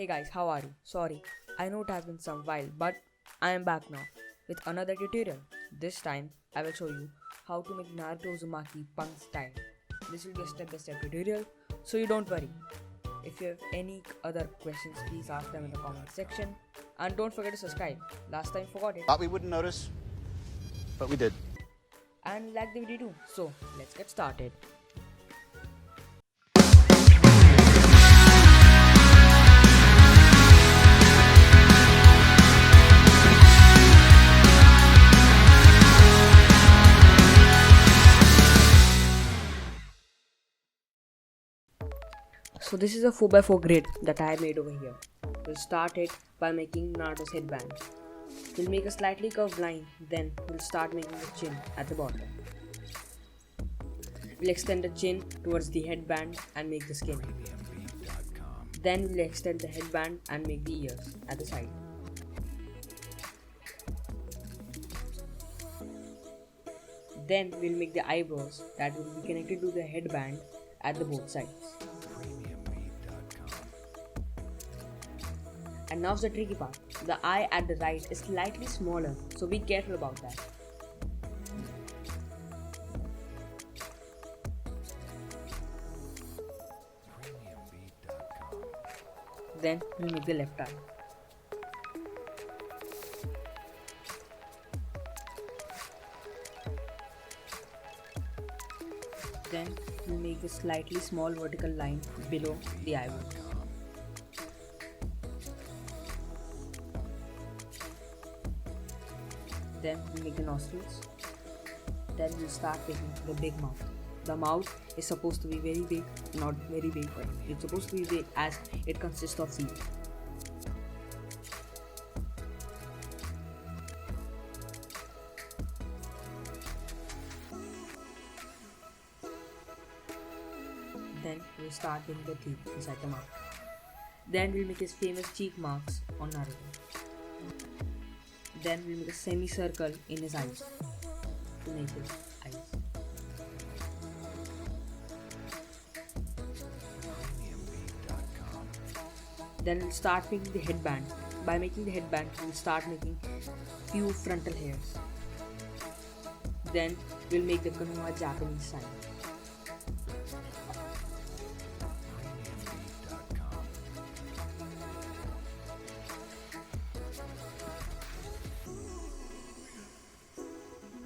Hey guys, how are you? Sorry, I know it has been some while, but I am back now with another tutorial. This time, I will show you how to make Naruto Uzumaki punk style. This will be a step-by-step tutorial, so you don't worry. If you have any other questions, please ask them in the comment section. And don't forget to subscribe. Last time forgot it. Thought we wouldn't notice, but we did. And like the video too. So, let's get started. So this is a 4x4 grid that I made over here. We'll start it by making Naruto's headband. We'll make a slightly curved line, then we'll start making the chin at the bottom. We'll extend the chin towards the headband and make the skin. Then we'll extend the headband and make the ears at the side. Then we'll make the eyebrows that will be connected to the headband at the both sides. And now's the tricky part. The eye at the right is slightly smaller, so be careful about that. Then we'll make the left eye. Then we'll make a slightly small vertical line below the eyebrow. Then we make the nostrils. Then we'll start making the big mouth. The mouth is supposed to be very big, not very big, but it's supposed to be big as it consists of teeth. Then we'll start making the teeth inside the mouth. Then we'll make his famous cheek marks on Naruto. Then we'll make a semicircle in his eyes to make his eyes. Then we'll start making the headband. By making the headband, we'll start making few frontal hairs. Then we'll make the Konoha Japanese sign.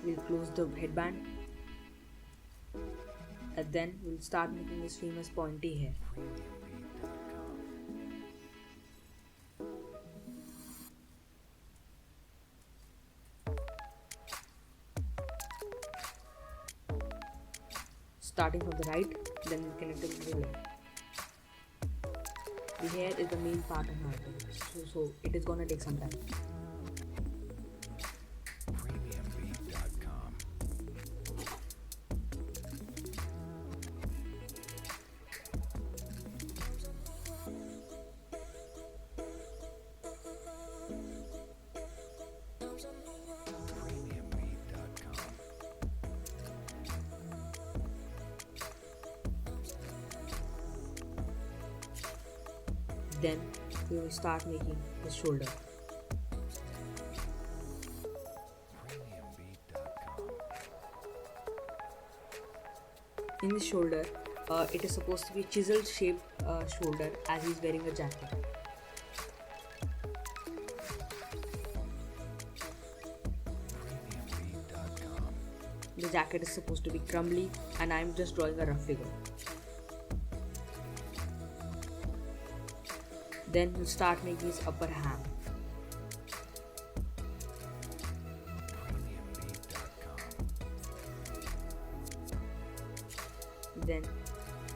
We'll close the headband and then we'll start making this famous pointy hair. Starting from the right, then we'll connect it to the left. The hair is the main part of Naruto, so it is gonna take some time. Then we will start making the shoulder. In the shoulder, it is supposed to be a chiseled shaped shoulder as he is wearing a jacket. The jacket is supposed to be crumbly and I am just drawing a rough figure. Then we'll start making his upper ham. Then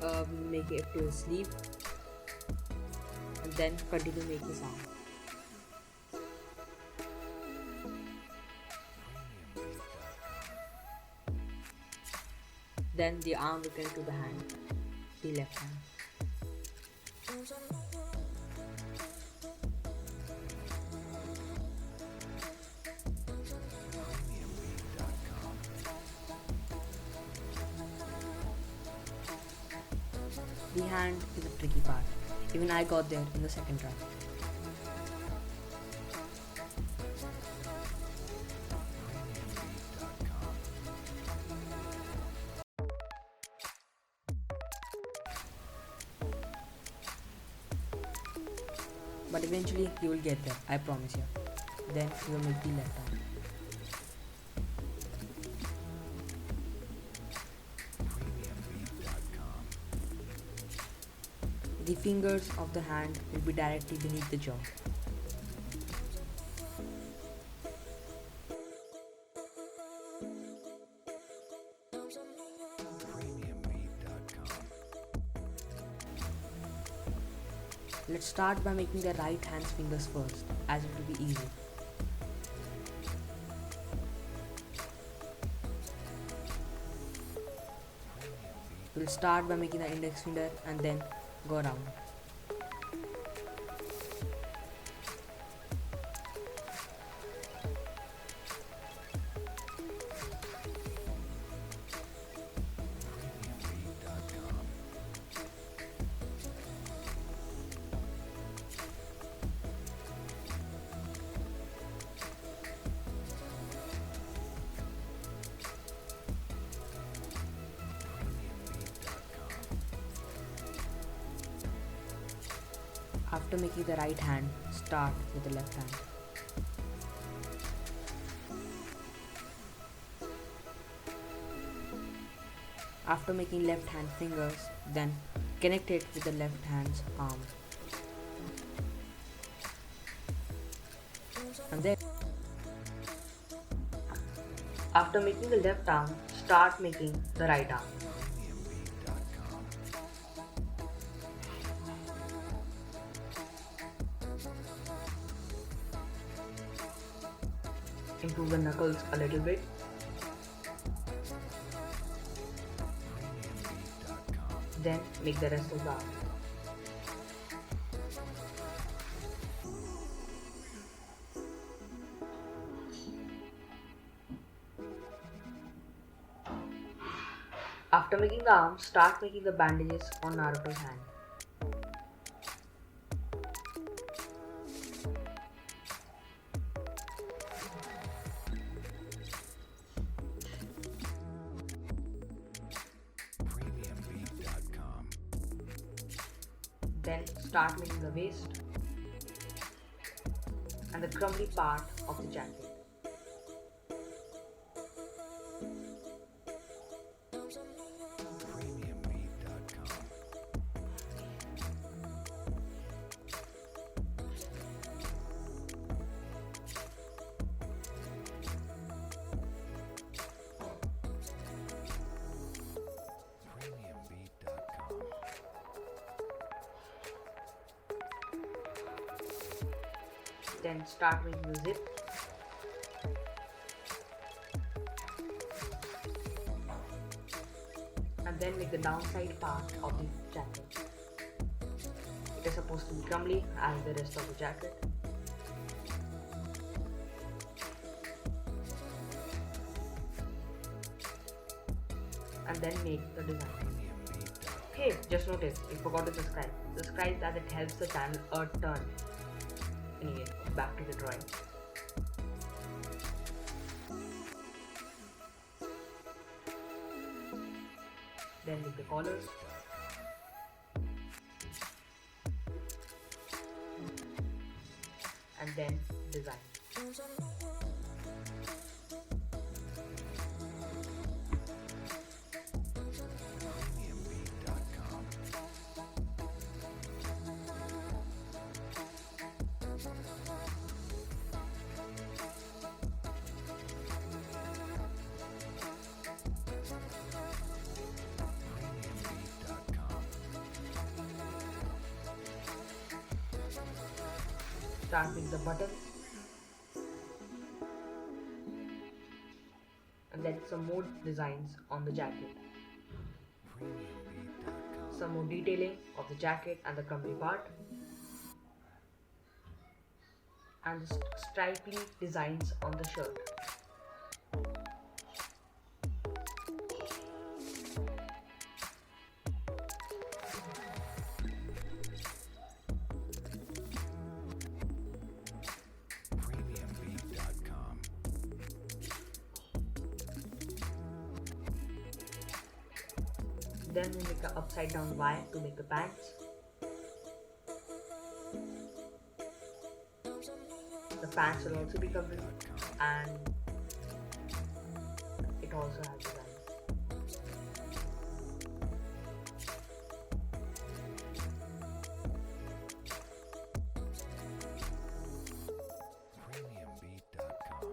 we'll make it to his sleeve and then continue to make his arm. Then the arm will connect to the hand, the left hand. The hand is a tricky part. Even I got there in the second try. But eventually you will get there, I promise you. Then you will make the left arm. The fingers of the hand will be directly beneath the jaw. Let's start by making the right hand's fingers first, as it will be easy. We'll start by making the index finger and then go around. After making the right hand, start with the left hand. After making left hand fingers, then connect it with the left hand's arm. And then, after making the left arm, start making the right arm. Improve the knuckles a little bit. Then make the rest of the arm. After making the arm, start making the bandages on Naruto's hand. Then start making the waist and the crumbly part of the jacket. Then start making the zip. And then make the downside part of the jacket. It is supposed to be crumbly as the rest of the jacket. And then make the design. Hey, just notice, you forgot to subscribe. Subscribe as it helps the channel a ton. Anyway, back to the drawing. Then make the collars. And then design. Start with the buttons and then some more designs on the jacket. Some more detailing of the jacket and the crumbly part, and the stripy designs on the shirt. Then we make an upside down Y to make the pants. The pants will also be covered, and it also has design. Premiumbeat.com.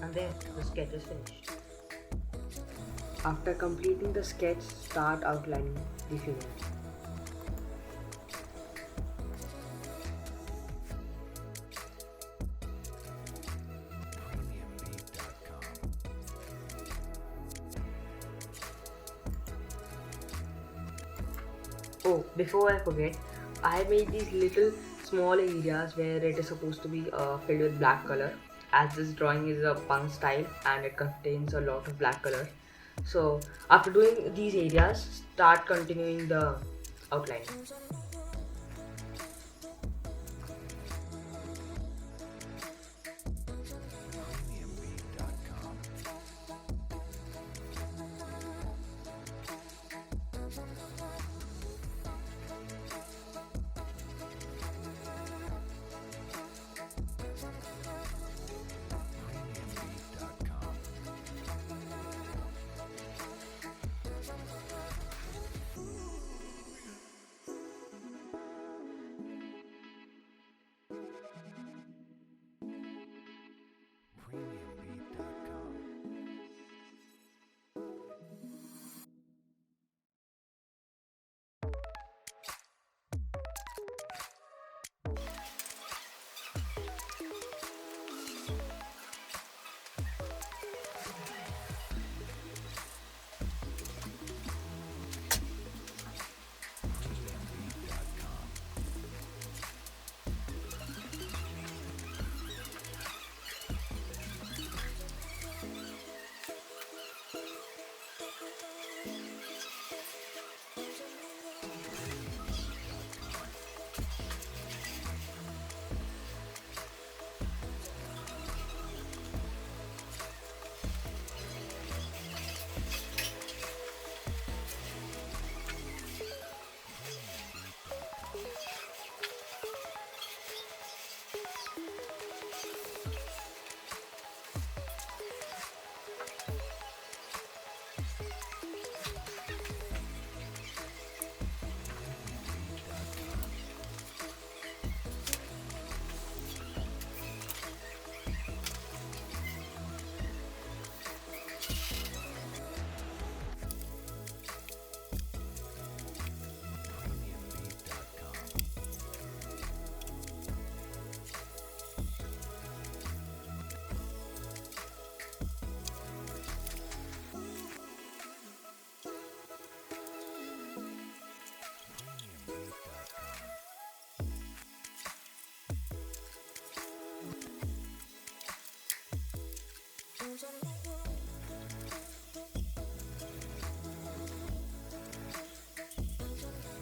And then the sketch is finished. After completing the sketch, start outlining the figure. Premiumbeat.com. Oh, before I forget, I made these little small areas where it is supposed to be filled with black color, as this drawing is a punk style and it contains a lot of black color. So after doing these areas, start continuing the outline. Premiumbeat.com. Premiumbeat.com. Premiumbeat.com. Premiumbeat.com. Premiumbeat.com. Premiumbeat.com.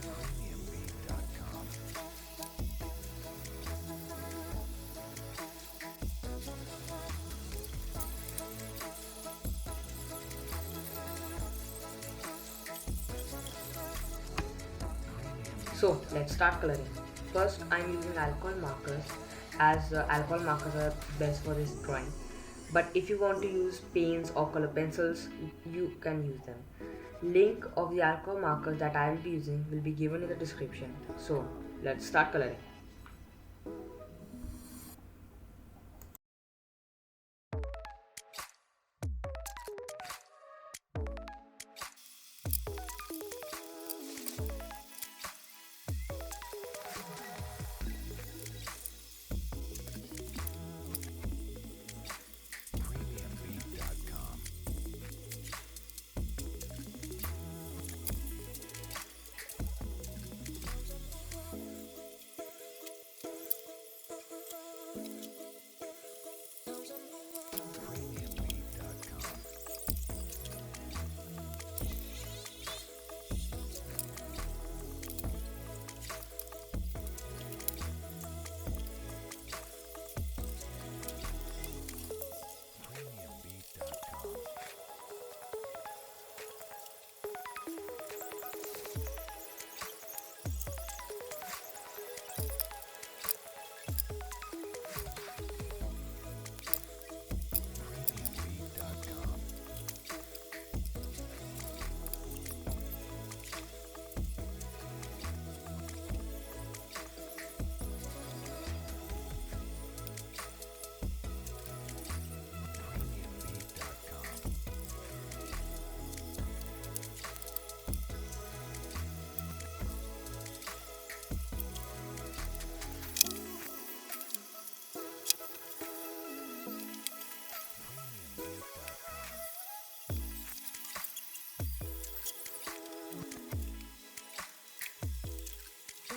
Premiumbeat.com. So let's start coloring. First, I'm using alcohol markers, as alcohol markers are best for this drawing. But if you want to use paints or color pencils, you can use them. Link of the alcohol markers that I will be using will be given in the description. So let's start coloring. Premiumbeat.com.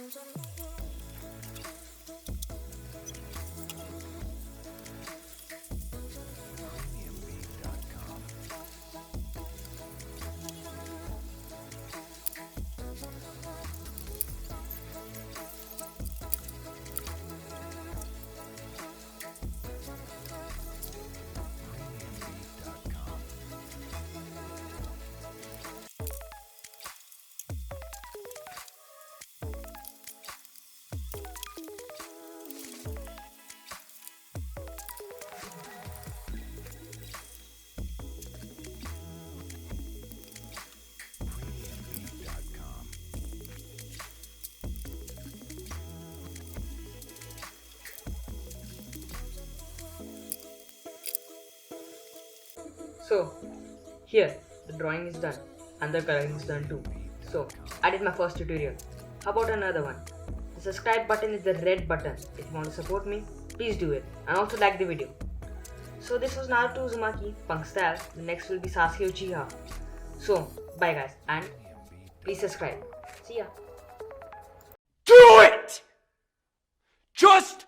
Premiumbeat.com. Premiumbeat.com. Premiumbeat.com. So, here the drawing is done and the coloring is done too. So, I did my first tutorial. How about another one? The subscribe button is the red button. If you want to support me, please do it and also like the video. So, this was Naruto Uzumaki, Punk Style. The next will be Sasuke Uchiha. So, bye guys and please subscribe. See ya. Do it! Just